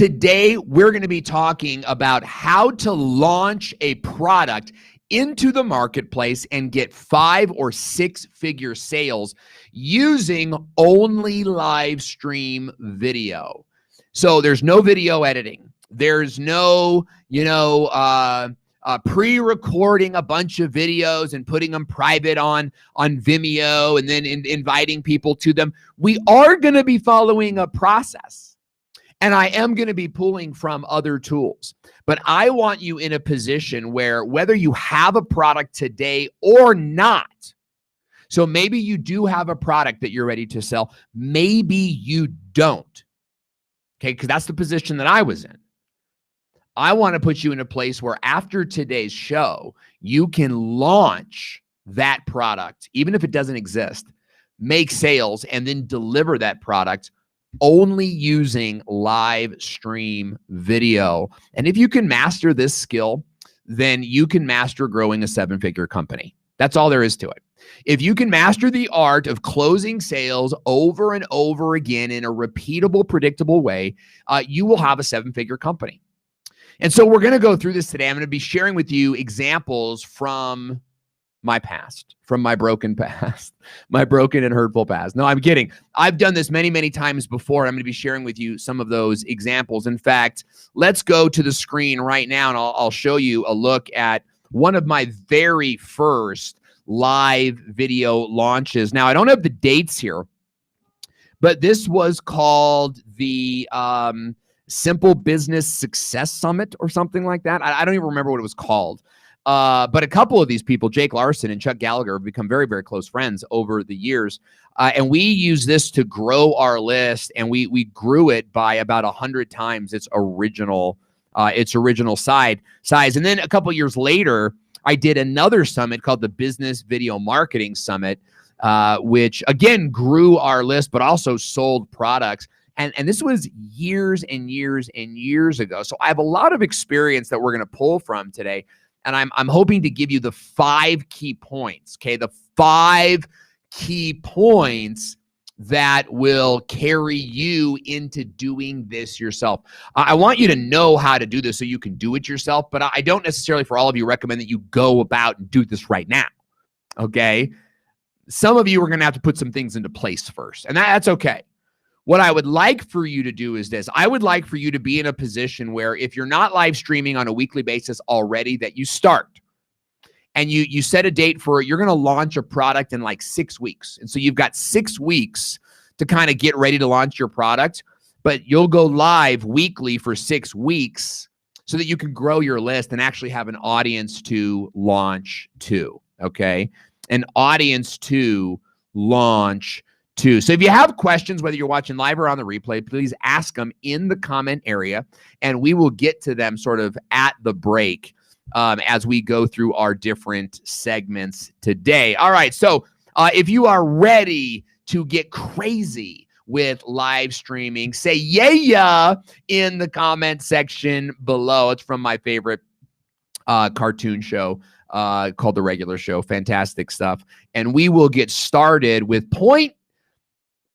Today, we're going to be talking about how to launch a product into the marketplace and get 5 or 6 figure sales using only live stream video. So there's no video editing. There's no, pre-recording a bunch of videos and putting them private on Vimeo and then inviting people to them. We are going to be following a process. And I am going to be pulling from other tools. But I want you in a position where whether you have a product today or not, so maybe you do have a product that you're ready to sell, maybe you don't, okay? Because that's the position that I was in. I want to put you in a place where after today's show, you can launch that product, even if it doesn't exist, make sales, and then deliver that product only using live stream video. And if you can master this skill, then you can master growing a 7-figure company. That's all there is to it. If you can master the art of closing sales over and over again in a repeatable, predictable way, you will have a 7-figure company. And so we're going to go through this today. I'm going to be sharing with you examples from my past, from my broken past, my broken and hurtful past. No, I'm kidding. I've done this many, many times before. I'm going to be sharing with you some of those examples. In fact, let's go to the screen right now and I'll show you a look at one of my very first live video launches. Now, I don't have the dates here, but this was called the Simple Business Success Summit or something like that. I don't even remember what it was called. But a couple of these people, Jake Larson and Chuck Gallagher, have become very, very close friends over the years. And we use this to grow our list, and we grew it by about 100 times its original size. And then a couple of years later, I did another summit called the Business Video Marketing Summit, which again grew our list, but also sold products. And this was years and years and years ago. So I have a lot of experience that we're going to pull from today. And I'm hoping to give you the 5 key points, okay? The 5 key points that will carry you into doing this yourself. I want you to know how to do this so you can do it yourself, but I don't necessarily for all of you recommend that you go about and do this right now, okay? Some of you are going to have to put some things into place first, and that's okay. What I would like for you to do is this. I would like for you to be in a position where if you're not live streaming on a weekly basis already, that you start. And you set a date for it. You're going to launch a product in like 6 weeks. And so you've got 6 weeks to kind of get ready to launch your product. But you'll go live weekly for 6 weeks so that you can grow your list and actually have an audience to launch to, okay? An audience to launch too. So if you have questions, whether you're watching live or on the replay, please ask them in the comment area, and we will get to them sort of at the break as we go through our different segments today. All right, so if you are ready to get crazy with live streaming, say yeah in the comment section below. It's from my favorite cartoon show called The Regular Show. Fantastic stuff. And we will get started with point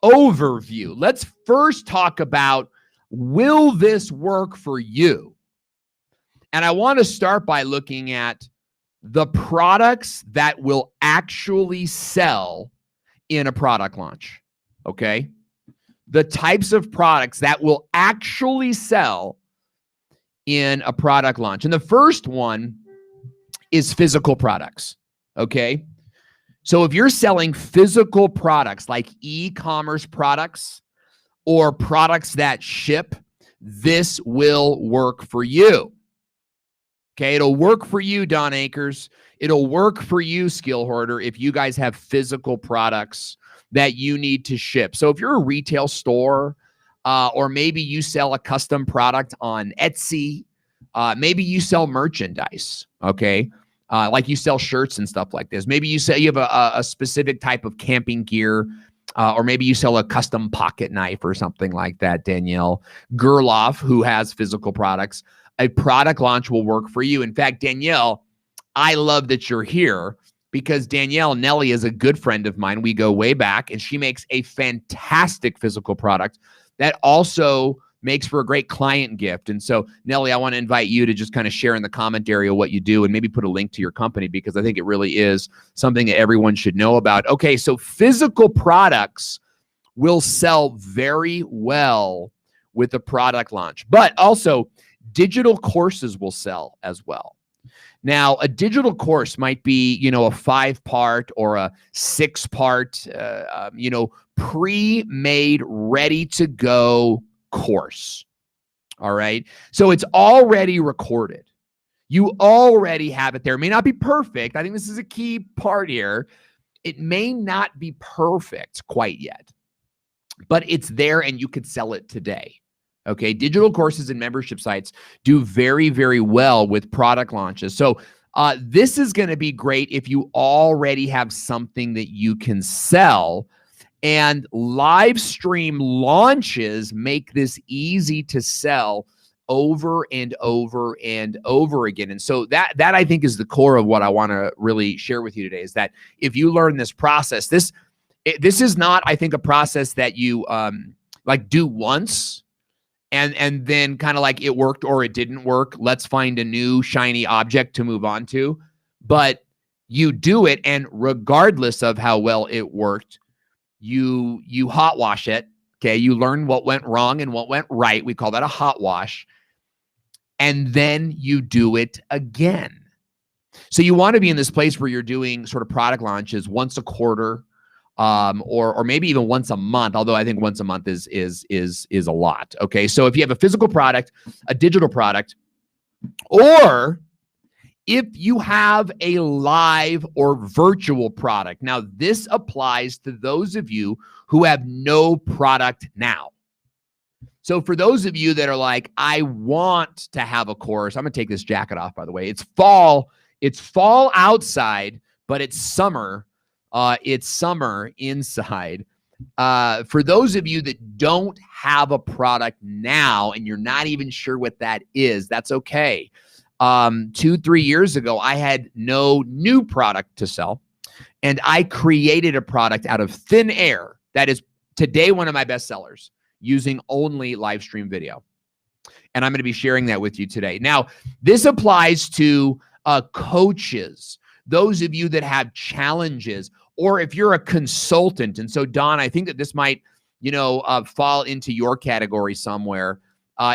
overview. Let's first talk about, will this work for you? And I want to start by looking at the products that will actually sell in a product launch, okay? The types of products that will actually sell in a product launch. And the first one is physical products, okay? So if you're selling physical products like e-commerce products or products that ship, this will work for you. Okay, it'll work for you, Don Akers. It'll work for you, Skill Hoarder, if you guys have physical products that you need to ship. So if you're a retail store, or maybe you sell a custom product on Etsy, maybe you sell merchandise, okay? Like you sell shirts and stuff like this. Maybe you say you have a specific type of camping gear, or maybe you sell a custom pocket knife or something like that, Danielle Gerloff, who has physical products. A product launch will work for you. In fact, Danielle, I love that you're here because Danielle Nelly is a good friend of mine. We go way back, and she makes a fantastic physical product that also makes for a great client gift. And so, Nelly, I want to invite you to just kind of share in the comment area what you do and maybe put a link to your company, because I think it really is something that everyone should know about. Okay, so physical products will sell very well with the product launch, but also digital courses will sell as well. Now, a digital course might be, a 5-part or a 6-part, pre-made, ready to go course. All right. So it's already recorded. You already have it there. It may not be perfect. I think this is a key part here. It may not be perfect quite yet, but it's there and you could sell it today. Okay. Digital courses and membership sites do very, very well with product launches. So this is going to be great if you already have something that you can sell. And live stream launches make this easy to sell over and over and over again. And so that I think is the core of what I want to really share with you today, is that if you learn this process, this is not, I think, a process that you do once and then kind of like it worked or it didn't work. Let's find a new shiny object to move on to. But you do it, and regardless of how well it worked, you hot wash it. Okay. You learn what went wrong and what went right. We call that a hot wash. And then you do it again. So you want to be in this place where you're doing sort of product launches once a quarter, or maybe even once a month, although I think once a month is a lot. Okay. So if you have a physical product, a digital product, or if you have a live or virtual product. Now, this applies to those of you who have no product now. So for those of you that are like, I want to have a course, I'm going to take this jacket off, by the way. It's fall outside, but it's summer. It's summer inside. For those of you that don't have a product now and you're not even sure what that is, that's okay. 2-3 years ago, I had no new product to sell, and I created a product out of thin air that is today one of my best sellers, using only live stream video. And I'm going to be sharing that with you today. Now, this applies to coaches, those of you that have challenges, or if you're a consultant. And so, Don, I think that this might, fall into your category somewhere.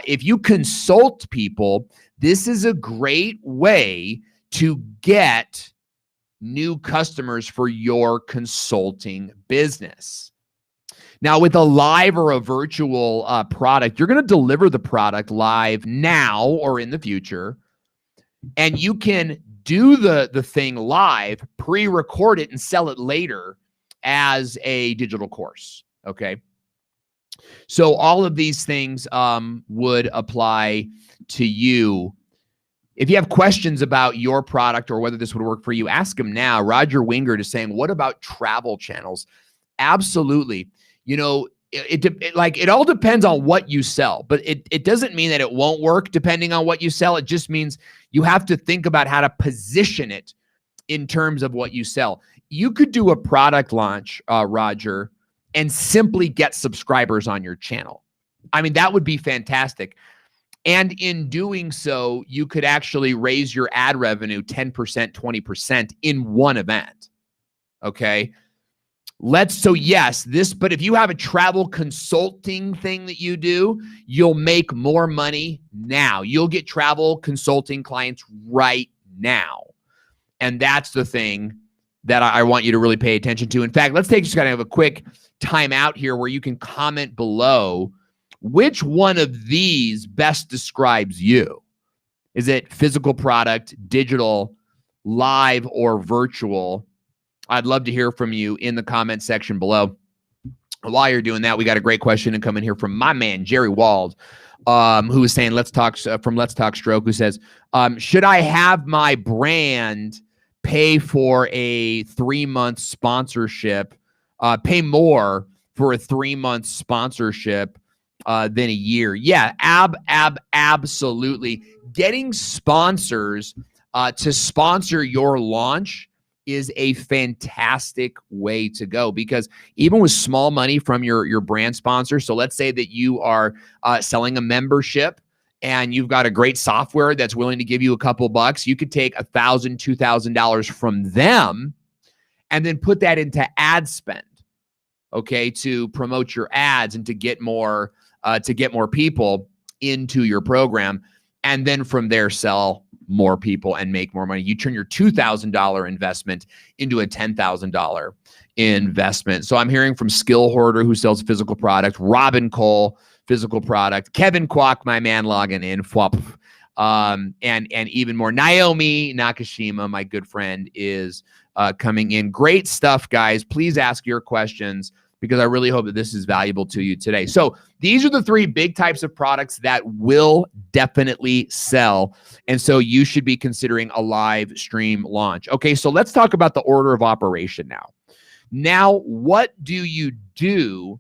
If you consult people, this is a great way to get new customers for your consulting business. Now, with a live or a virtual product, you're going to deliver the product live now or in the future, and you can do the thing live, pre-record it, and sell it later as a digital course. Okay. So all of these things would apply to you. If you have questions about your product or whether this would work for you, ask them now. Roger Wingard is saying, what about travel channels? Absolutely. It all depends on what you sell, but it doesn't mean that it won't work depending on what you sell. It just means you have to think about how to position it in terms of what you sell. You could do a product launch, Roger, and simply get subscribers on your channel. I mean, that would be fantastic. And in doing so, you could actually raise your ad revenue 10%, 20% in one event. Okay. But if you have a travel consulting thing that you do, you'll make more money now. You'll get travel consulting clients right now. And that's the thing that I want you to really pay attention to. In fact, let's take just kind of a quick time out here where you can comment below which one of these best describes you. Is it physical product, digital, live, or virtual? I'd love to hear from you in the comment section below. While you're doing that, we got a great question coming here from my man, Jerry Wald, who is saying, Let's Talk Stroke, who says, should I have my brand pay for a 3-month sponsorship, pay more for a 3-month sponsorship than a year? Yeah, absolutely. Getting sponsors to sponsor your launch is a fantastic way to go, because even with small money from your brand sponsor, so let's say that you are selling a membership and you've got a great software that's willing to give you a couple bucks, you could take $1,000, $2,000 from them and then put that into ad spend, okay, to promote your ads and to get more people into your program, and then from there sell more people and make more money. You turn your $2,000 investment into a $10,000 investment. So I'm hearing from Skill Hoarder, who sells physical product, Robin Cole, physical product, Kevin Kwok, my man, logging in, and even more. Naomi Nakashima, my good friend, is coming in. Great stuff, guys. Please ask your questions, because I really hope that this is valuable to you today. So these are the 3 big types of products that will definitely sell. And so you should be considering a live stream launch. Okay, so let's talk about the order of operation now. Now, what do you do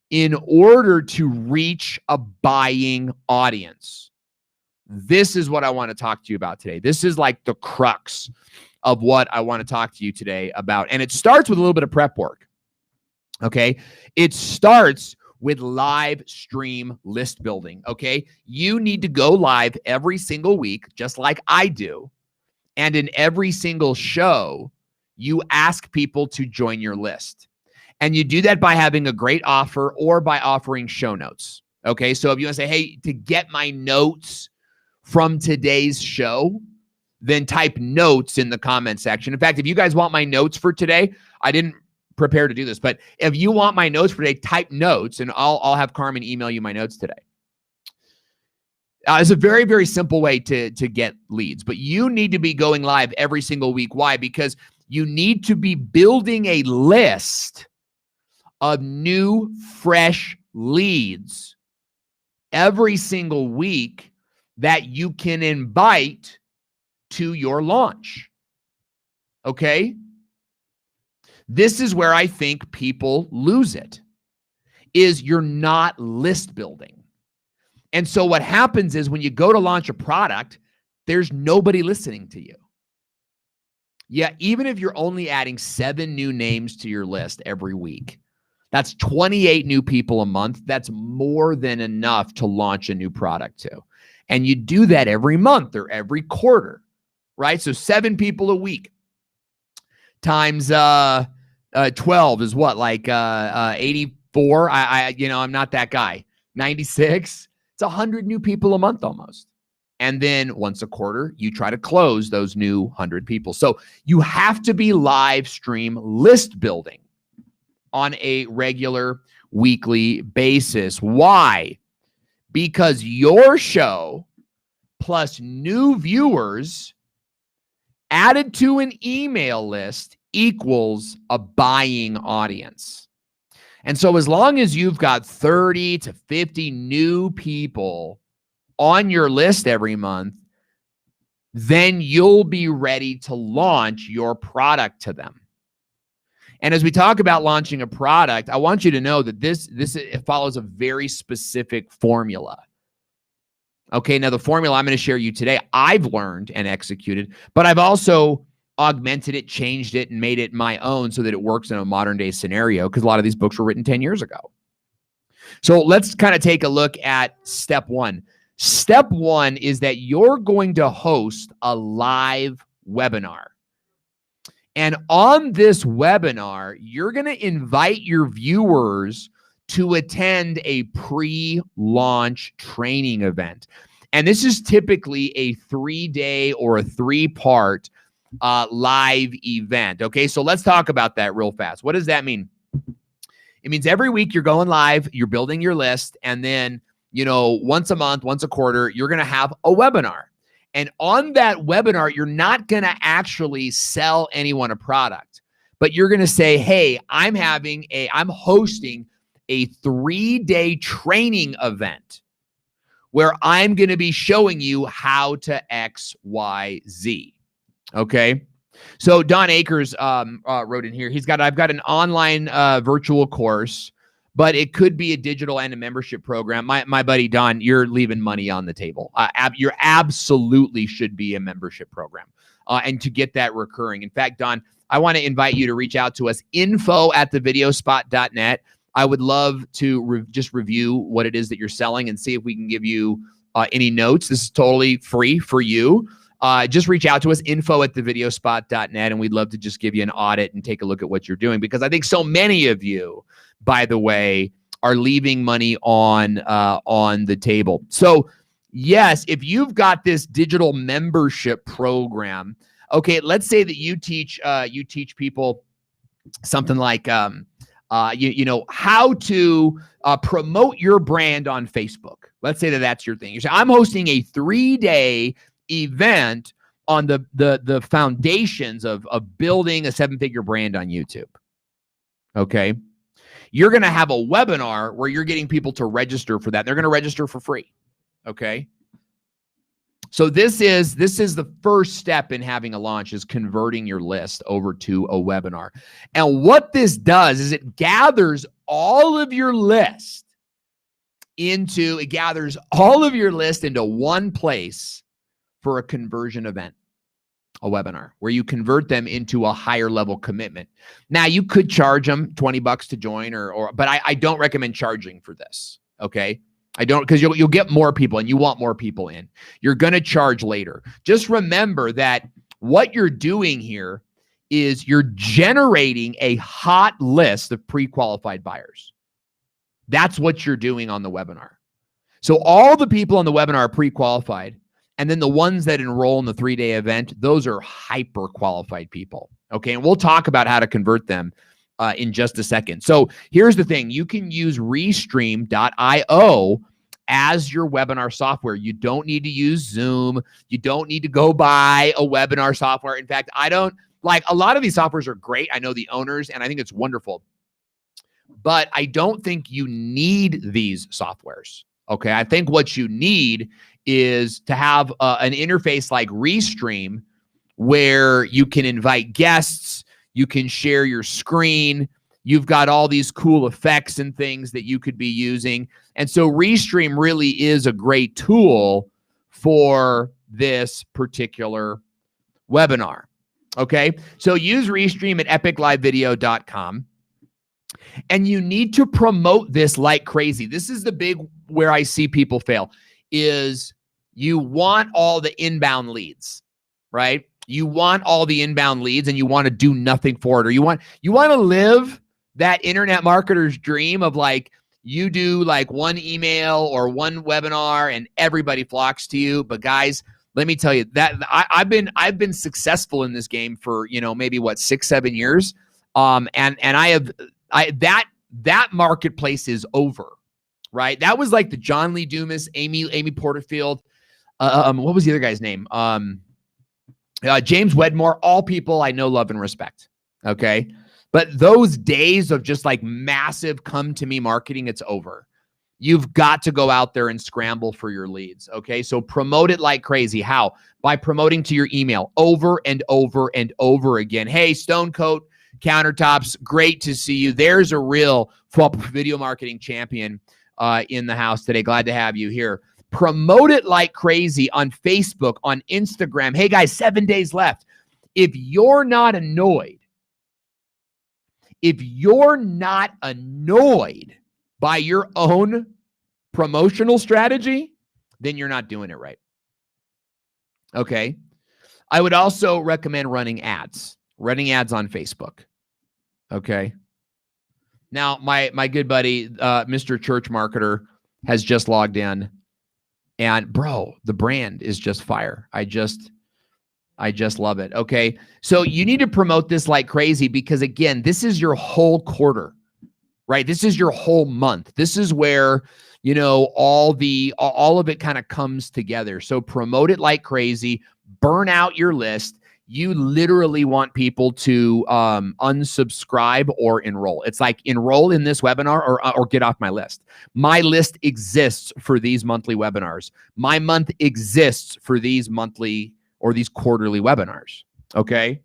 in order to reach a buying audience? This is what I want to talk to you about today. This is like the crux of what I want to talk to you today about. And it starts with a little bit of prep work. Okay, it starts with live stream list building. Okay, you need to go live every single week, just like I do. And in every single show, you ask people to join your list. And you do that by having a great offer or by offering show notes. Okay, so if you want to say, hey, to get my notes from today's show, then type notes in the comment section. In fact, if you guys want my notes for today, I didn't prepare to do this, but if you want my notes for today, type notes and I'll have Carmen email you my notes today. It's a very, very simple way to get leads, but you need to be going live every single week. Why? Because you need to be building a list of new, fresh leads every single week that you can invite to your launch. Okay? This is where I think people lose it, is you're not list building. And so what happens is when you go to launch a product, there's nobody listening to you. Yeah, even if you're only adding 7 new names to your list every week, that's 28 new people a month. That's more than enough to launch a new product to. And you do that every month or every quarter, right? So 7 people a week times 12 is what, like 84? I'm not that guy. 96? It's 100 new people a month almost. And then once a quarter, you try to close those new 100 people. So you have to be live stream list building on a regular weekly basis. Why? Because your show plus new viewers added to an email list equals a buying audience. And so as long as you've got 30 to 50 new people on your list every month, then you'll be ready to launch your product to them. And as we talk about launching a product, I want you to know that it follows a very specific formula. Okay, now the formula I'm going to share you today, I've learned and executed, but I've also augmented it, changed it, and made it my own so that it works in a modern day scenario, because a lot of these books were written 10 years ago. So let's kind of take a look at step 1. Step 1 is that you're going to host a live webinar. And on this webinar, you're going to invite your viewers to attend a pre-launch training event. And this is typically a 3-day or a 3-part live event. Okay, so let's talk about that real fast. What does that mean? It means every week you're going live, you're building your list, and then, once a month, once a quarter, you're going to have a webinar. And on that webinar, you're not going to actually sell anyone a product, but you're going to say, hey, I'm hosting a 3-day training event where I'm going to be showing you how to X, Y, Z. Okay. So Don Akers wrote in here, I've got an online virtual course, but it could be a digital and a membership program. My buddy, Don, you're leaving money on the table. You absolutely should be a membership program and to get that recurring. In fact, Don, I want to invite you to reach out to us, info@thevideospot.net. I would love to just review what it is that you're selling and see if we can give you any notes. This is totally free for you. Just reach out to us, info@thevideospot.net, and we'd love to just give you an audit and take a look at what you're doing, because I think so many of you, by the way, are leaving money on the table. So yes, if you've got this digital membership program, okay, let's say that you teach people something like you know, how to promote your brand on Facebook. Let's say that that's your thing. You say, I'm hosting a 3-day event on the foundations of building a 7-figure brand on YouTube. Okay. You're going to have a webinar where you're getting people to register for that. They're going to register for free. Okay. So this is the first step in having a launch, is converting your list over to a webinar. And what this does is it gathers all of your list into one place for a conversion event, a webinar, where you convert them into a higher level commitment. Now, you could charge them $20 to join, but I don't recommend charging for this. Okay. I don't, because you'll get more people, and you want more people in. You're going to charge later. Just remember that what you're doing here is you're generating a hot list of pre-qualified buyers. That's what you're doing on the webinar. So all the people on the webinar are pre-qualified, and then the ones that enroll in the 3-day event, those are hyper qualified people. Okay, and we'll talk about how to convert them in just a second. So here's the thing. You can use Restream.io as your webinar software. You don't need to use Zoom. You don't need to go buy a webinar software. In fact, I don't like, a lot of these softwares are great. I know the owners, and I think it's wonderful, but I don't think you need these softwares. Okay. I think what you need is to have an interface like Restream, where you can invite guests, you can share your screen. You've got all these cool effects and things that you could be using. And so Restream really is a great tool for this particular webinar. Okay. So use Restream at epiclivevideo.com. And you need to promote this like crazy. This is the big where I see people fail, is you want all the inbound leads, right? You want all the inbound leads, and you want to do nothing for it. Or you want to live that internet marketer's dream of, like, you do like one email or one webinar and everybody flocks to you. But guys, let me tell you that I've been successful in this game for, you know, maybe what, 6-7 years. That marketplace is over, right? That was like the John Lee Dumas, Amy Porterfield. What was the other guy's name? James Wedmore, all people I know, love, and respect. Okay. But those days of just like massive come to me marketing, it's over. You've got to go out there and scramble for your leads. Okay. So promote it like crazy. How? By promoting to your email over and over and over again. Hey, Stone Coat Countertops, great to see you. There's a real video marketing champion in the house today. Glad to have you here. Promote it like crazy on Facebook, on Instagram. Hey guys, 7 days left. If you're not annoyed by your own promotional strategy, then you're not doing it right. Okay. I would also recommend running ads on Facebook. Okay. Now, my good buddy, Mr. Church Marketer, has just logged in. And bro, the brand is just fire. I just love it. Okay. So you need to promote this like crazy, because again, this is your whole quarter, right? This is your whole month. This is where, you know, all of it kind of comes together. So promote it like crazy, burn out your list. You literally want people to unsubscribe or enroll. It's like, enroll in this webinar or get off my list. My list exists for these monthly webinars. My month exists for these monthly or these quarterly webinars. Okay.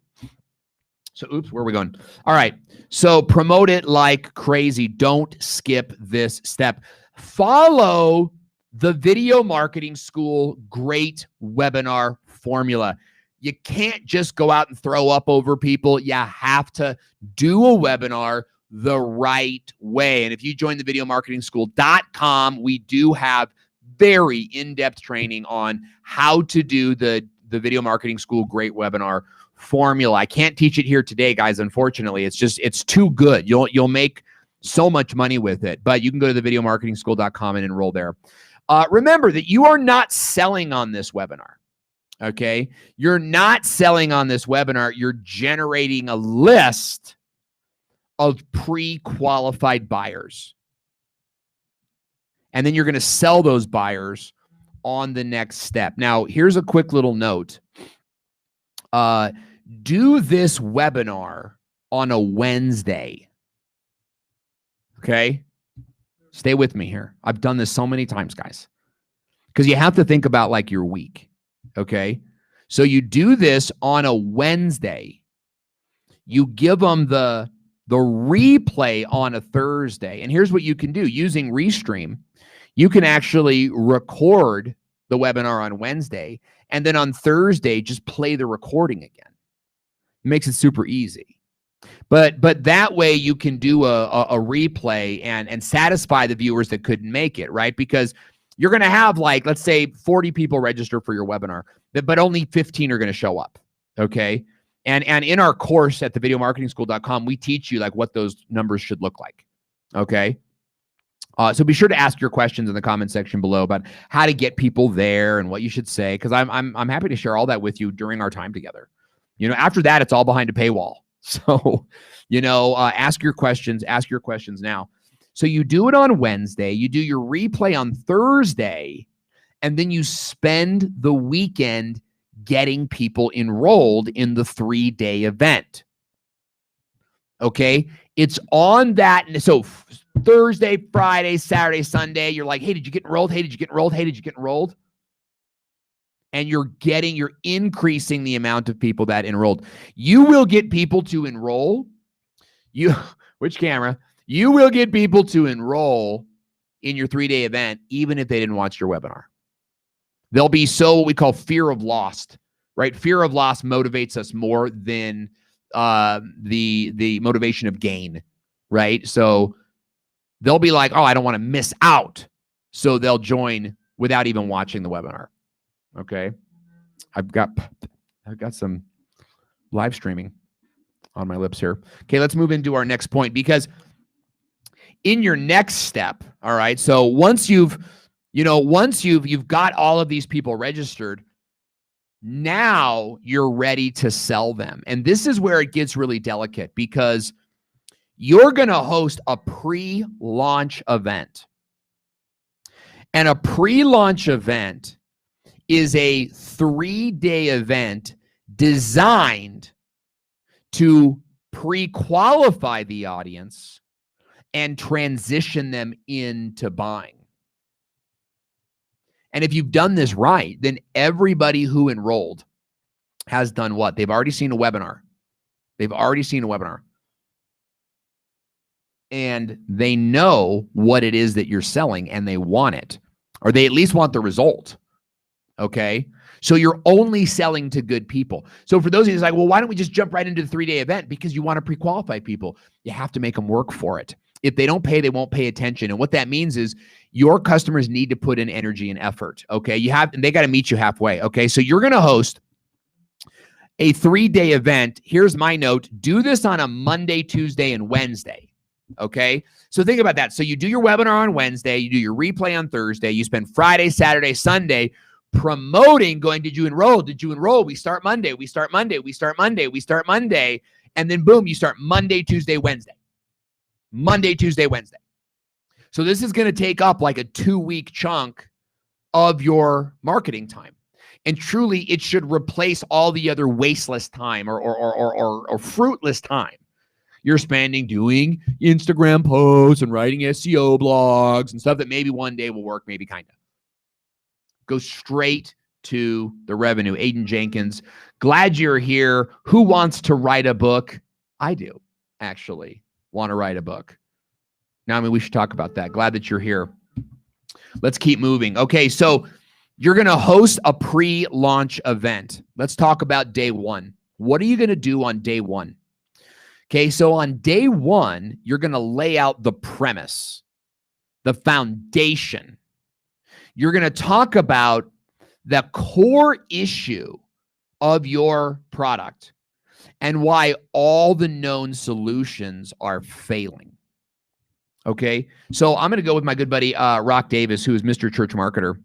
So, oops, where are we going? All right. So promote it like crazy. Don't skip this step. Follow the Video Marketing School great webinar formula. You can't just go out and throw up over people. You have to do a webinar the right way. And if you join the videomarketingschool.com, we do have very in-depth training on how to do the Video Marketing School Great Webinar formula. I can't teach it here today, guys. Unfortunately, it's too good. You'll make so much money with it, but you can go to the videomarketingschool.com and enroll there. Remember that you are not selling on this webinar. Okay. You're not selling on this webinar. You're generating a list of pre-qualified buyers. And then you're going to sell those buyers on the next step. Now, here's a quick little note. Do this webinar on a Wednesday. Okay? Stay with me here. I've done this so many times, guys. Because you have to think about like your week. Okay? So you do this on a Wednesday. You give them the replay on a Thursday. And here's what you can do. Using Restream, you can actually record the webinar on Wednesday, and then on Thursday, just play the recording again. It makes it super easy. But that way you can do a replay and satisfy the viewers that couldn't make it, right? Because you're going to have, like, let's say 40 people register for your webinar, but only 15 are going to show up, okay? And in our course at thevideomarketingschool.com, we teach you like what those numbers should look like, okay? So be sure to ask your questions in the comment section below about how to get people there and what you should say, because I'm happy to share all that with you during our time together. You know, after that, it's all behind a paywall. So, you know, ask your questions now. So you do it on Wednesday, you do your replay on Thursday, and then you spend the weekend getting people enrolled in the 3-day event. Okay? It's on that. So Thursday, Friday, Saturday, Sunday, you're like, hey, did you get enrolled? Hey, did you get enrolled? Hey, did you get enrolled? And you're increasing the amount of people that enrolled. You will get people to enroll. Which camera? You will get people to enroll in your 3-day event, even if they didn't watch your webinar. They'll be so what we call fear of loss, right? Fear of loss motivates us more than the motivation of gain, right? So they'll be like, oh, I don't want to miss out. So they'll join without even watching the webinar. Okay. I've got some live streaming on my lips here. Okay, let's move into our next point, because in your next step, all right, so once you've got all of these people registered, now you're ready to sell them. And this is where it gets really delicate, because you're going to host a pre-launch event. And a pre-launch event is a 3-day event designed to pre-qualify the audience and transition them into buying. And if you've done this right, then everybody who enrolled has done what? They've already seen a webinar. They've already seen a webinar. And they know what it is that you're selling, and they want it, or they at least want the result. Okay. So you're only selling to good people. So for those of you who's like, well, why don't we just jump right into the 3-day event? Because you want to pre-qualify people. You have to make them work for it. If they don't pay, they won't pay attention. And what that means is your customers need to put in energy and effort. Okay. And they got to meet you halfway. Okay. So you're going to host a 3-day event. Here's my note. Do this on a Monday, Tuesday, and Wednesday. Okay. So think about that. So you do your webinar on Wednesday, you do your replay on Thursday, you spend Friday, Saturday, Sunday promoting, going, did you enroll? Did you enroll? We start Monday. We start Monday. We start Monday. We start Monday. And then boom, you start Monday, Tuesday, Wednesday. Monday, Tuesday, Wednesday. So this is going to take up like a 2-week chunk of your marketing time. And truly, it should replace all the other wasteless time or fruitless time you're spending doing Instagram posts and writing SEO blogs and stuff that maybe one day will work, maybe kind of. Go straight to the revenue. Aiden Jenkins, glad you're here. Who wants to write a book? I do, actually, want to write a book. Now, I mean, we should talk about that. Glad that you're here. Let's keep moving. Okay, so You're going to host a pre-launch event. Let's talk about day one. What are you going to do on day one? Okay, so on day one, you're going to lay out the premise, the foundation. You're going to talk about the core issue of your product and why all the known solutions are failing. Okay, so I'm going to go with my good buddy, Rock Davis, who is Mr. Church Marketer.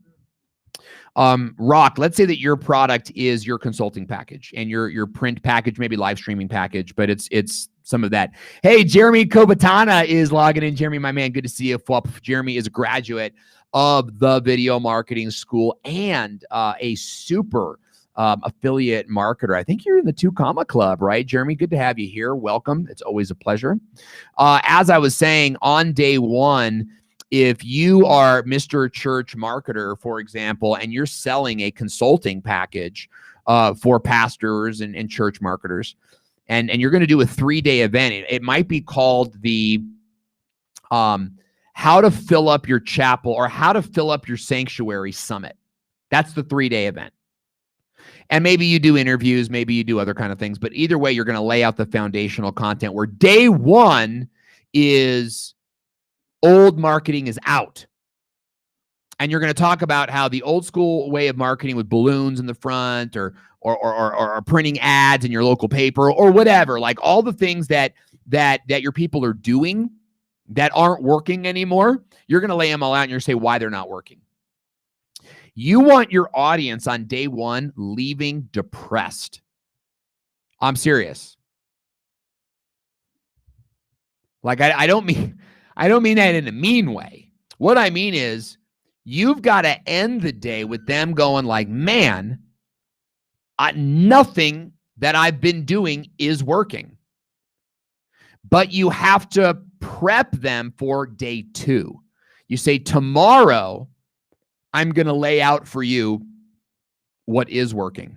Rock, let's say that your product is your consulting package and your print package, maybe live streaming package, but it's some of that. Hey, Jeremy Kobatana is logging in. Jeremy, my man, good to see you. Jeremy is a graduate of the Video Marketing School and a super affiliate marketer. I think you're in the 2 Comma Club, right? Jeremy, good to have you here. Welcome. It's always a pleasure. As I was saying, on day one, if you are Mr. Church Marketer, for example, and you're selling a consulting package for pastors and church marketers, and you're going to do a 3-day event, it might be called the How to Fill Up Your Chapel or How to Fill Up Your Sanctuary Summit. That's the 3-day event. And maybe you do interviews, maybe you do other kind of things, but either way, you're going to lay out the foundational content where day one is old marketing is out. And you're going to talk about how the old school way of marketing with balloons in the front or printing ads in your local paper or whatever, like all the things that your people are doing that aren't working anymore, you're going to lay them all out and you're going to say why they're not working. You want your audience on day one leaving depressed. I'm serious. Like I don't mean that in a mean way. What I mean is you've got to end the day with them going like, man, nothing that I've been doing is working. But you have to prep them for day two. You say, tomorrow, I'm going to lay out for you what is working.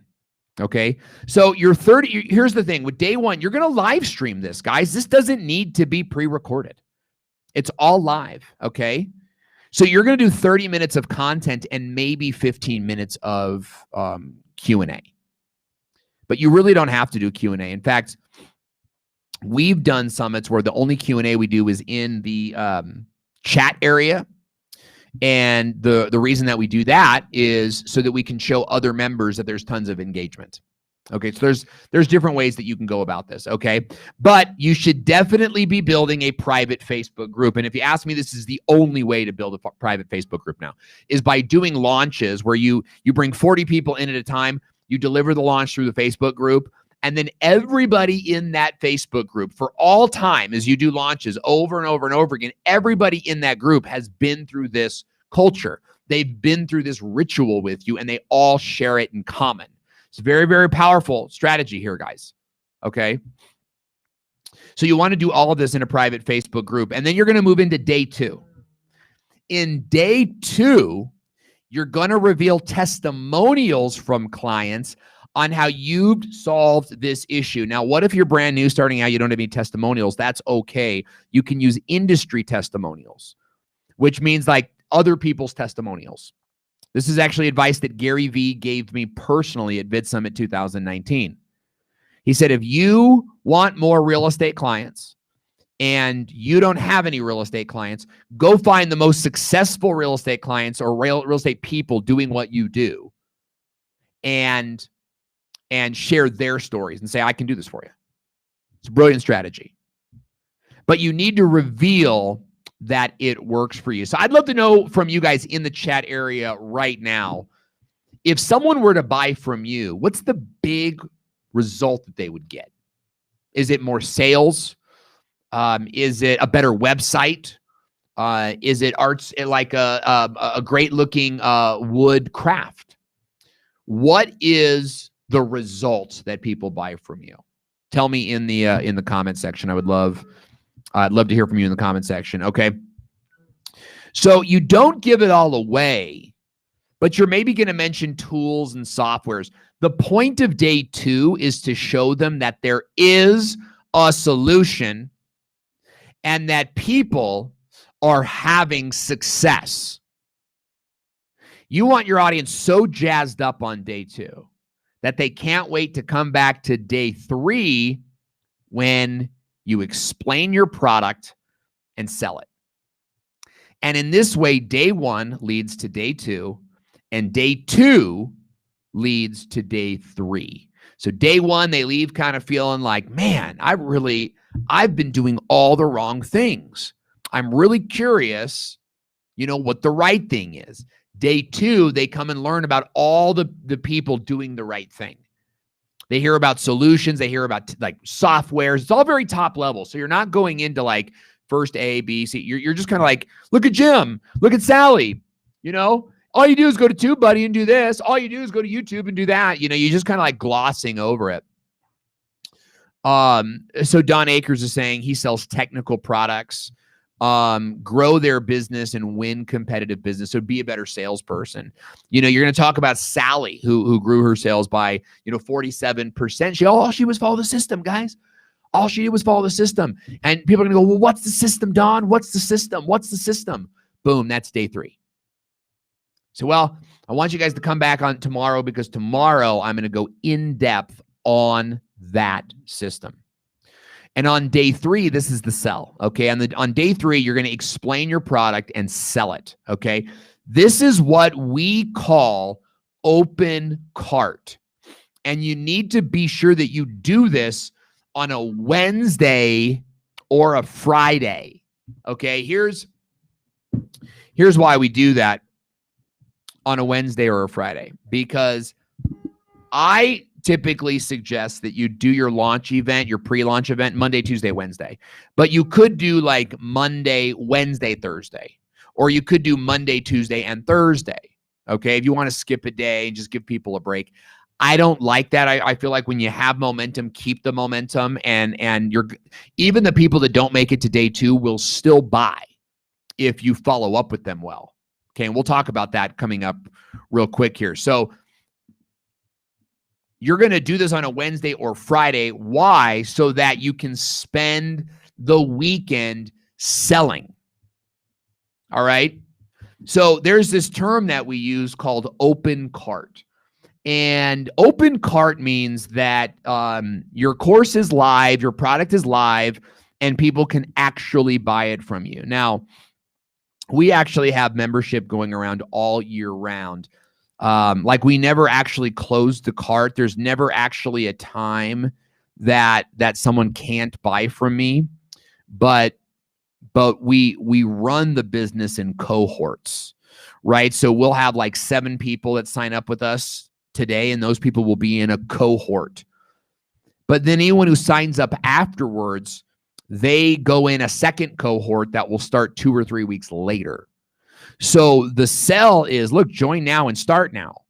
Okay. So here's the thing with day one, you're going to live stream this, guys. This doesn't need to be pre-recorded. It's all live. Okay. So you're going to do 30 minutes of content and maybe 15 minutes of Q&A, but you really don't have to do Q&A. In fact, we've done summits where the only Q&A we do is in the chat area. And the reason that we do that is so that we can show other members that there's tons of engagement. Okay, so there's different ways that you can go about this, okay? But you should definitely be building a private Facebook group. And if you ask me, this is the only way to build a private Facebook group now, is by doing launches where you bring 40 people in at a time, you deliver the launch through the Facebook group, and then everybody in that Facebook group for all time, as you do launches over and over and over again, everybody in that group has been through this culture. They've been through this ritual with you, and they all share it in common. It's a very, very powerful strategy here, guys. Okay. So you want to do all of this in a private Facebook group, and then you're going to move into day two. In day two, you're going to reveal testimonials from clients on how you've solved this issue. Now, what if you're brand new, starting out, you don't have any testimonials? That's okay. You can use industry testimonials, which means like other people's testimonials. This is actually advice that Gary Vee gave me personally at VidSummit 2019. He said, if you want more real estate clients and you don't have any real estate clients, go find the most successful real estate clients or real estate people doing what you do and share their stories and say, I can do this for you. It's a brilliant strategy. But you need to reveal that it works for you. So I'd love to know from you guys in the chat area right now, if someone were to buy from you, what's the big result that they would get? Is it more sales? Is it a better website? Is it arts like a great looking wood craft? What is the results that people buy from you? Tell me in the comment section. I'd love to hear from you in the comment section. Okay. So you don't give it all away, but you're maybe going to mention tools and softwares. The point of day two is to show them that there is a solution and that people are having success. You want your audience so jazzed up on day 2 that they can't wait to come back to day 3 when you explain your product and sell it. And in this way, day 1 leads to day 2, and day 2 leads to day 3. So day 1, they leave kind of feeling like, man, I've been doing all the wrong things. I'm really curious, what the right thing is. Day 2, they come and learn about all the people doing the right thing. They hear about solutions. They hear about like softwares. It's all very top level. So you're not going into like first A, B, C. You're just kind of like, look at Jim, look at Sally. All you do is go to Tubebuddy and do this. All you do is go to YouTube and do that. You just kind of like glossing over it. So Don Akers is saying he sells technical products, grow their business and win competitive business. So be a better salesperson. You're going to talk about Sally, who grew her sales by, 47%. All she was follow the system, guys. All she did was follow the system. And people are going to go, well, what's the system, Don? What's the system? What's the system? Boom, that's day 3. So, I want you guys to come back on tomorrow, because tomorrow I'm going to go in depth on that system. And on day 3, this is the sell. Okay. On day 3, you're going to explain your product and sell it. Okay. This is what we call open cart. And you need to be sure that you do this on a Wednesday or a Friday. Okay. Here's why we do that on a Wednesday or a Friday, because I typically suggest that you do your launch event, your pre-launch event, Monday, Tuesday, Wednesday. But you could do like Monday, Wednesday, Thursday, or you could do Monday, Tuesday, and Thursday. Okay, if you want to skip a day and just give people a break. I don't like that. I feel like when you have momentum, keep the momentum, and even the people that don't make it to day 2 will still buy if you follow up with them well. Okay, and we'll talk about that coming up real quick here. So you're going to do this on a Wednesday or Friday. Why? So that you can spend the weekend selling. All right? So there's this term that we use called open cart. And open cart means that your course is live, your product is live, and people can actually buy it from you. Now, we actually have membership going around all year round. Like we never actually close the cart. There's never actually a time that someone can't buy from me, but we run the business in cohorts, right? So we'll have like 7 people that sign up with us today, and those people will be in a cohort. But then anyone who signs up afterwards, they go in a second cohort that will start 2 or 3 weeks later. So the sell is, look, join now and start now.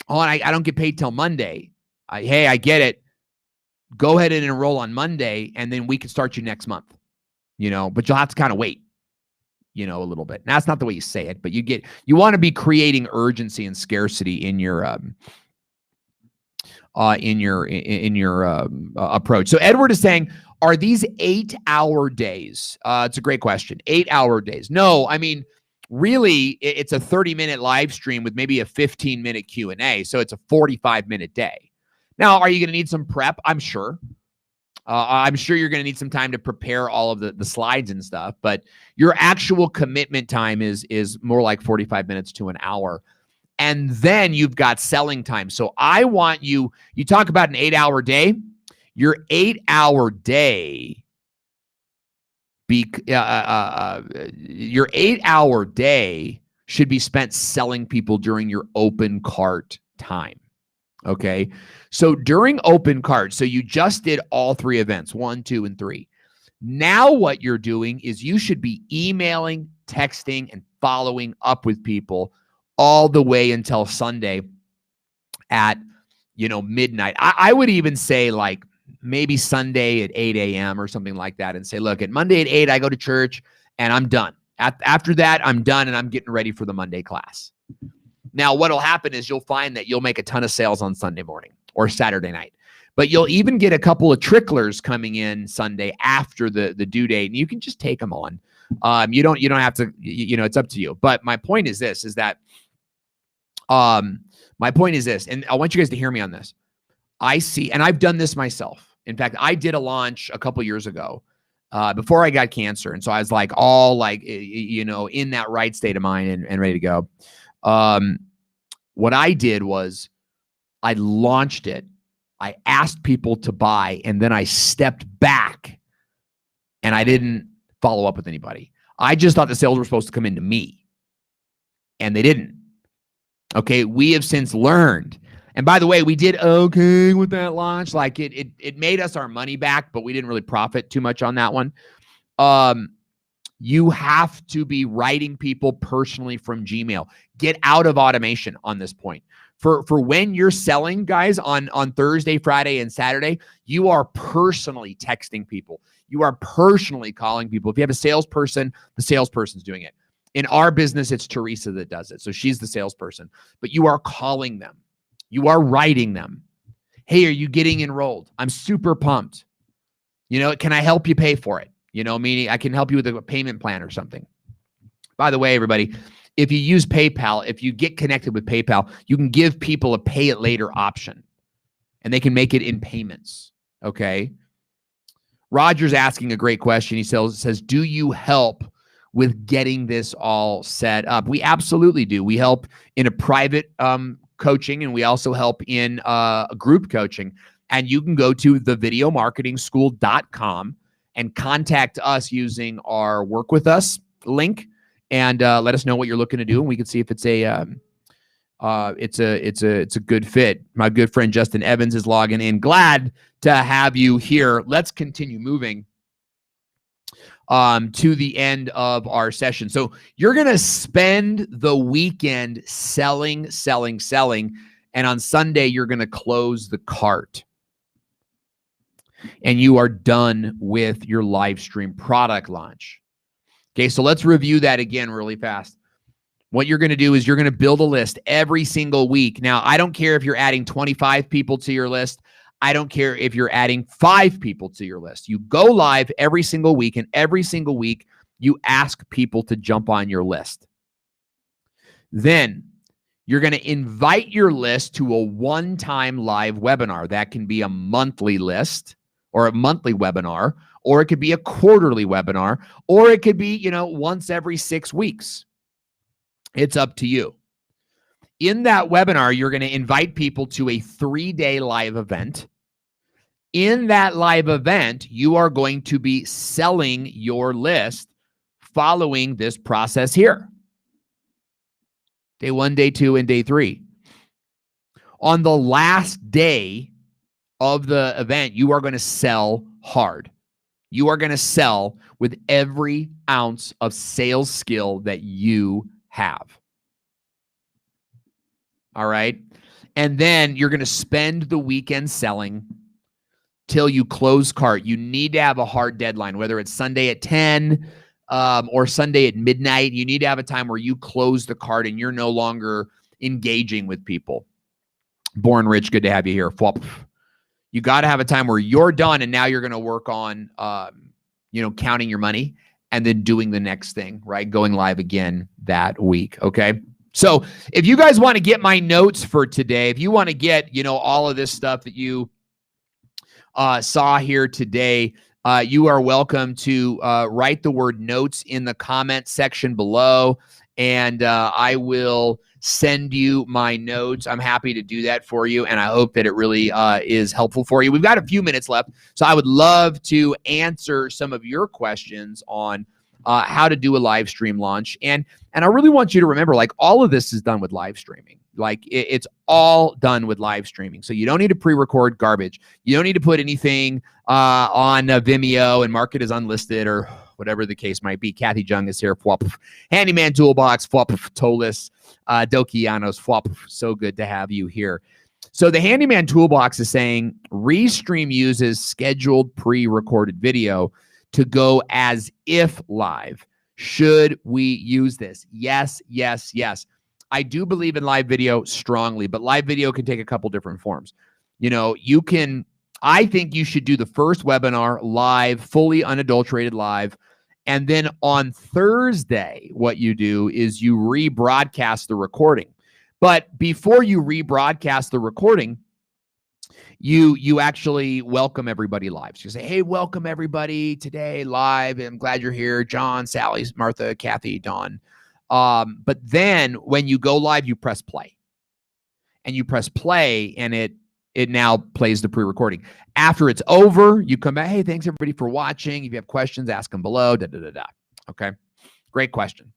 Oh, and I don't get paid till Monday. Hey, I get it. Go ahead and enroll on Monday, and then we can start you next month. But you'll have to kind of wait, a little bit. Now, that's not the way you say it, but you want to be creating urgency and scarcity in your approach. So Edward is saying, are these 8-hour days? It's a great question. 8-hour days. No, I mean, really, it's a 30-minute live stream with maybe a 15-minute Q&A. So it's a 45-minute day. Now, are you going to need some prep? I'm sure. I'm sure you're going to need some time to prepare all of the slides and stuff. But your actual commitment time is more like 45 minutes to an hour. And then you've got selling time. So I want you talk about an 8-hour day. Your 8-hour day, your 8-hour day should be spent selling people during your open cart time. Okay. So during open cart, so you just did all 3 events, 1, 2, and 3. Now what you're doing is you should be emailing, texting, and following up with people all the way until Sunday at, midnight. I would even say like maybe Sunday at 8 a.m. or something like that, and say, look, at Monday at 8, I go to church and I'm done. After that, I'm done and I'm getting ready for the Monday class. Now, what'll happen is you'll find that you'll make a ton of sales on Sunday morning or Saturday night, but you'll even get a couple of tricklers coming in Sunday after the due date, and you can just take them on. You don't have to, it's up to you. But my point is this, is that My point is this, and I want you guys to hear me on this. I see, and I've done this myself. In fact, I did a launch a couple years ago before I got cancer. And so I was like all like, you know, in that right state of mind and ready to go. What I did was I launched it. I asked people to buy, and then I stepped back and I didn't follow up with anybody. I just thought the sales were supposed to come into me, and they didn't. Okay. We have since learned. And by the way, we did okay with that launch. Like it made us our money back, but we didn't really profit too much on that one. You have to be writing people personally from Gmail. Get out of automation on this point. For when you're selling, guys, on Thursday, Friday, and Saturday, you are personally texting people. You are personally calling people. If you have a salesperson, the salesperson's doing it. In our business, it's Teresa that does it. So she's the salesperson. But you are calling them. You are writing them. Hey, are you getting enrolled? I'm super pumped. You know, can I help you pay for it? You know, meaning I can help you with a payment plan or something. By the way, everybody, if you use PayPal, if you get connected with PayPal, you can give people a pay it later option, and they can make it in payments. Okay. Roger's asking a great question. He says, do you help with getting this all set up? We absolutely do. We help in a private coaching, and we also help in a group coaching. And you can go to thevideomarketingschool.com and contact us using our Work With Us link, and let us know what you're looking to do, and we can see if it's a good fit. My good friend Justin Evans is logging in. Glad to have you here. Let's continue moving to the end of our session. So you're going to spend the weekend selling, and on Sunday you're going to close the cart. And you are done with your live stream product launch. Okay, so let's review that again really fast. What you're going to do is you're going to build a list every single week. Now, I don't care if you're adding 25 people to your list. I don't care if you're adding 5 people to your list. You go live every single week, and every single week you ask people to jump on your list. Then you're going to invite your list to a one-time live webinar. That can be a monthly list, or a monthly webinar, or it could be a quarterly webinar, or it could be, you know, once every 6 weeks. It's up to you. In that webinar, you're going to invite people to a 3-day live event. In that live event, you are going to be selling your list following this process here. Day 1, day 2, and day 3. On the last day of the event, you are going to sell hard. You are going to sell with every ounce of sales skill that you have. All right. And then you're going to spend the weekend selling till you close cart. You need to have a hard deadline, whether it's Sunday at 10 or Sunday at midnight. You need to have a time where you close the cart and you're no longer engaging with people. Born Rich, good to have you here. You got to have a time where you're done, and now you're going to work on, counting your money and then doing the next thing, right? Going live again that week. Okay. So if you guys want to get my notes for today, if you want to get, all of this stuff that you saw here today, you are welcome to write the word notes in the comment section below, and I will send you my notes. I'm happy to do that for you, and I hope that it really is helpful for you. We've got a few minutes left, so I would love to answer some of your questions on how to do a live stream launch. And I really want you to remember, like, all of this is done with live streaming. Like, it's all done with live streaming. So you don't need to pre-record garbage. You don't need to put anything on Vimeo and mark it as unlisted or whatever the case might be. Kathy Jung is here. Handyman Toolbox. Tolis. Dokianos. So good to have you here. So the Handyman Toolbox is saying Restream uses scheduled pre-recorded video to go as if live. Should we use this? Yes, yes, yes. I do believe in live video strongly, but live video can take a couple different forms. I think you should do the first webinar live, fully unadulterated live. And then on Thursday, what you do is you rebroadcast the recording. But before you rebroadcast the recording, you actually welcome everybody live. So you say, hey, welcome everybody today live. I'm glad you're here. John, Sally, Martha, Kathy, Dawn. But then when you go live, you press play. And you press play, and it now plays the pre-recording. After it's over, you come back. Hey, thanks everybody for watching. If you have questions, ask them below. Okay, great question.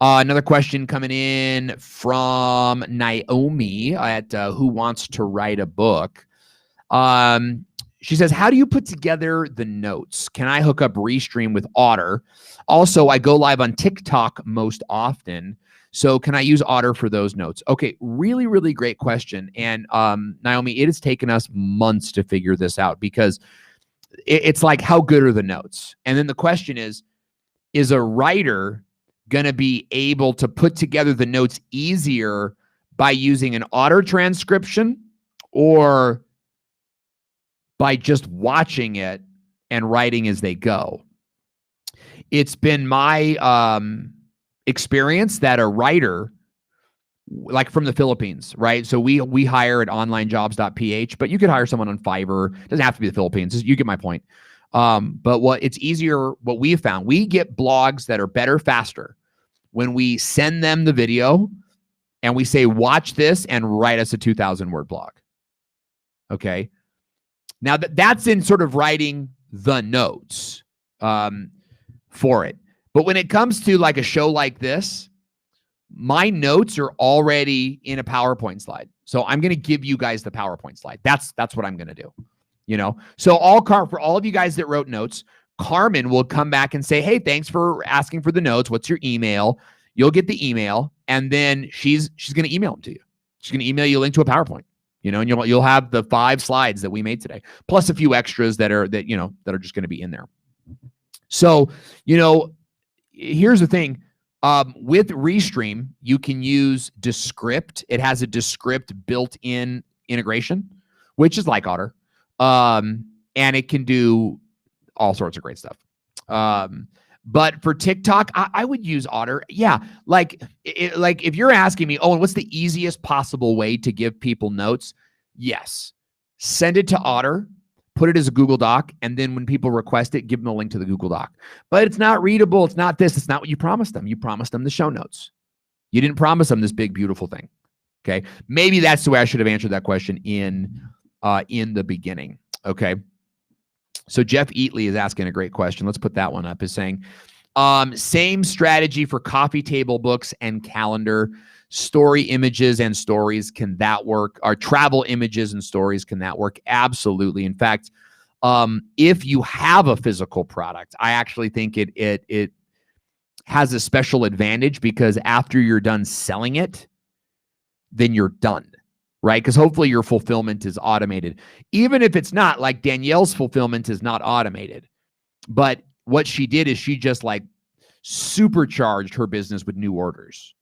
Another question coming in from Naomi at Who Wants to Write a Book. She says, how do you put together the notes? Can I hook up Restream with Otter? Also, I go live on TikTok most often. So can I use Otter for those notes? Okay, really, really great question. And Naomi, it has taken us months to figure this out because it's like, how good are the notes? And then the question is a writer going to be able to put together the notes easier by using an Otter transcription or by just watching it and writing as they go? It's been my experience that a writer, like from the Philippines, right? So we hire at onlinejobs.ph, but you could hire someone on Fiverr. It doesn't have to be the Philippines. You get my point. But it's easier, what we've found, we get blogs that are better, faster when we send them the video and we say, watch this and write us a 2,000 word blog. Okay. Now that's in sort of writing the notes for it. But when it comes to like a show like this, my notes are already in a PowerPoint slide. So I'm going to give you guys the PowerPoint slide. That's what I'm going to do. You know, so for all of you guys that wrote notes, Carmen will come back and say, hey, thanks for asking for the notes. What's your email? You'll get the email, and then she's going to email them to you. She's going to email you a link to a PowerPoint, you know, and you'll have the 5 slides that we made today, plus a few extras that are just going to be in there. So, you know, here's the thing. With Restream, you can use Descript. It has a Descript built-in integration, which is like Otter. And it can do all sorts of great stuff. But for TikTok, I would use Otter. Yeah, like if you're asking me, Owen, what's the easiest possible way to give people notes? Yes, send it to Otter, put it as a Google Doc, and then when people request it, give them a link to the Google Doc. But it's not readable. It's not this. It's not what you promised them. You promised them the show notes. You didn't promise them this big, beautiful thing. Okay, maybe that's the way I should have answered that question in the beginning. Okay. So Jeff Eatley is asking a great question. Let's put that one up. Is saying, same strategy for coffee table books and calendar, story images and stories. Can that work? Or travel images and stories. Can that work? Absolutely. In fact, if you have a physical product, I actually think it has a special advantage because after you're done selling it, then you're done. Right? Because hopefully your fulfillment is automated. Even if it's not, like Danielle's fulfillment is not automated. But what she did is she just like supercharged her business with new orders.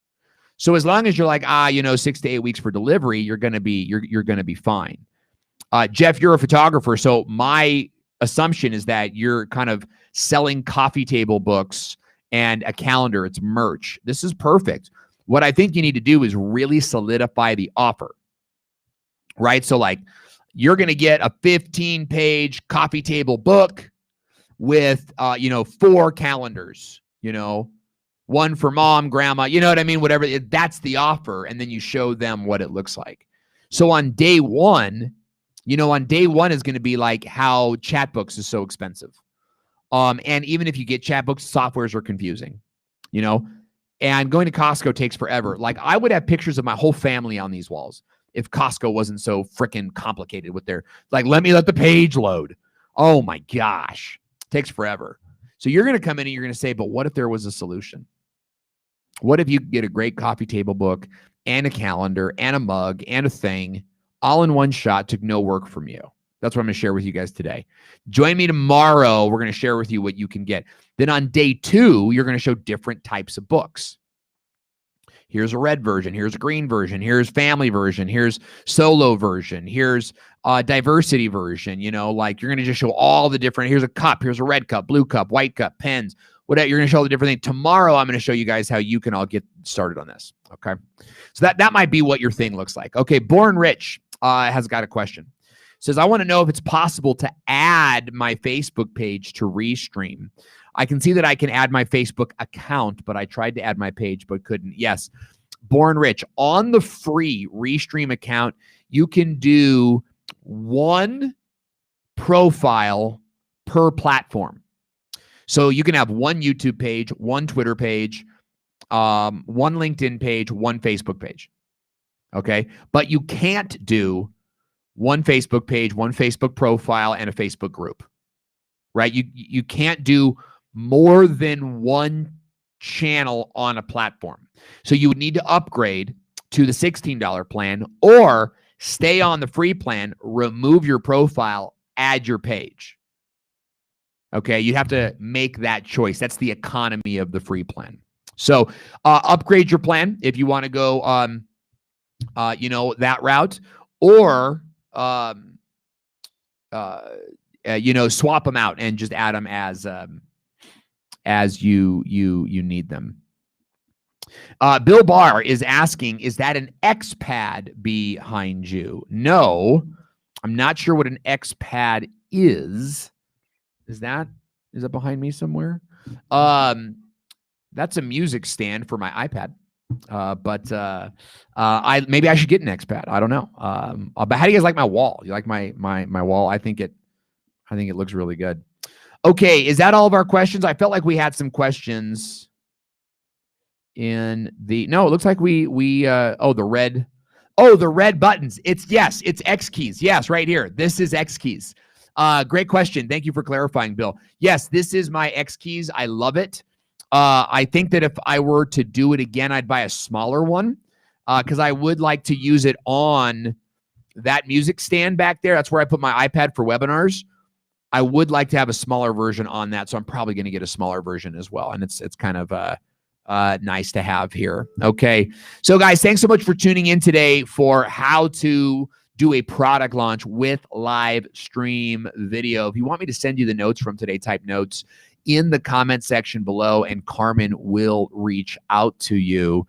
So as long as you're like, 6 to 8 weeks for delivery, you're gonna be fine. Jeff, you're a photographer. So my assumption is that you're kind of selling coffee table books and a calendar. It's merch. This is perfect. What I think you need to do is really solidify the offer. Right? So like you're going to get a 15-page coffee table book with, 4 calendars, one for mom, grandma, you know what I mean? Whatever. That's the offer. And then you show them what it looks like. So on day one is going to be like how chat books is so expensive. And even if you get chat books, softwares are confusing, and going to Costco takes forever. Like I would have pictures of my whole family on these walls if Costco wasn't so freaking complicated with their, like, let the page load. Oh my gosh, it takes forever. So you're going to come in and you're going to say, but what if there was a solution? What if you get a great coffee table book and a calendar and a mug and a thing all in one shot, took no work from you? That's what I'm going to share with you guys today. Join me tomorrow. We're going to share with you what you can get. Then on day 2, you're going to show different types of books. Here's a red version. Here's a green version. Here's family version. Here's solo version. Here's diversity version. Like you're going to just show all the different, here's a cup. Here's a red cup, blue cup, white cup, pens, whatever. You're going to show all the different things. Tomorrow, I'm going to show you guys how you can all get started on this. Okay. So that might be what your thing looks like. Okay. Born Rich has got a question. Says, I want to know if it's possible to add my Facebook page to Restream. I can see that I can add my Facebook account, but I tried to add my page, but couldn't. Yes. Born Rich, on the free Restream account, you can do one profile per platform. So you can have one YouTube page, one Twitter page, one LinkedIn page, one Facebook page. Okay. But you can't do one Facebook page, one Facebook profile, and a Facebook group, right? You can't do more than one channel on a platform. So you would need to upgrade to the $16 plan or stay on the free plan, remove your profile, add your page. Okay, you have to make that choice. That's the economy of the free plan. So upgrade your plan if you want to go, that route, or swap them out and just add them as you need them. Bill Barr is asking, is that an XPad behind you? No, I'm not sure what an XPad is. Is that behind me somewhere? That's a music stand for my iPad. Maybe I should get an XPad. I don't know. But how do you guys like my wall? You like my wall? I think it looks really good. Okay, is that all of our questions? I felt like we had some questions in the. No, it looks like the red buttons. It's X keys. Yes, right here. This is X keys. Great question. Thank you for clarifying, Bill. Yes, this is my X keys. I love it. I think that if I were to do it again, I'd buy a smaller one because I would like to use it on that music stand back there. That's where I put my iPad for webinars. I would like to have a smaller version on that, so I'm probably going to get a smaller version as well. And it's kind of nice to have here. Okay, so guys, thanks so much for tuning in today for how to do a product launch with live stream video. If you want me to send you the notes from today, type notes in the comment section below, and Carmen will reach out to you.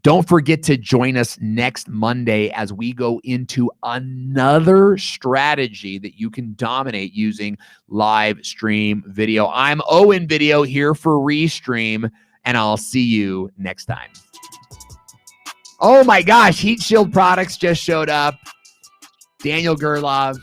Don't forget to join us next Monday as we go into another strategy that you can dominate using live stream video. I'm Owen Video here for Restream, and I'll see you next time. Oh my gosh, Heat Shield products just showed up. Daniel Gerlov.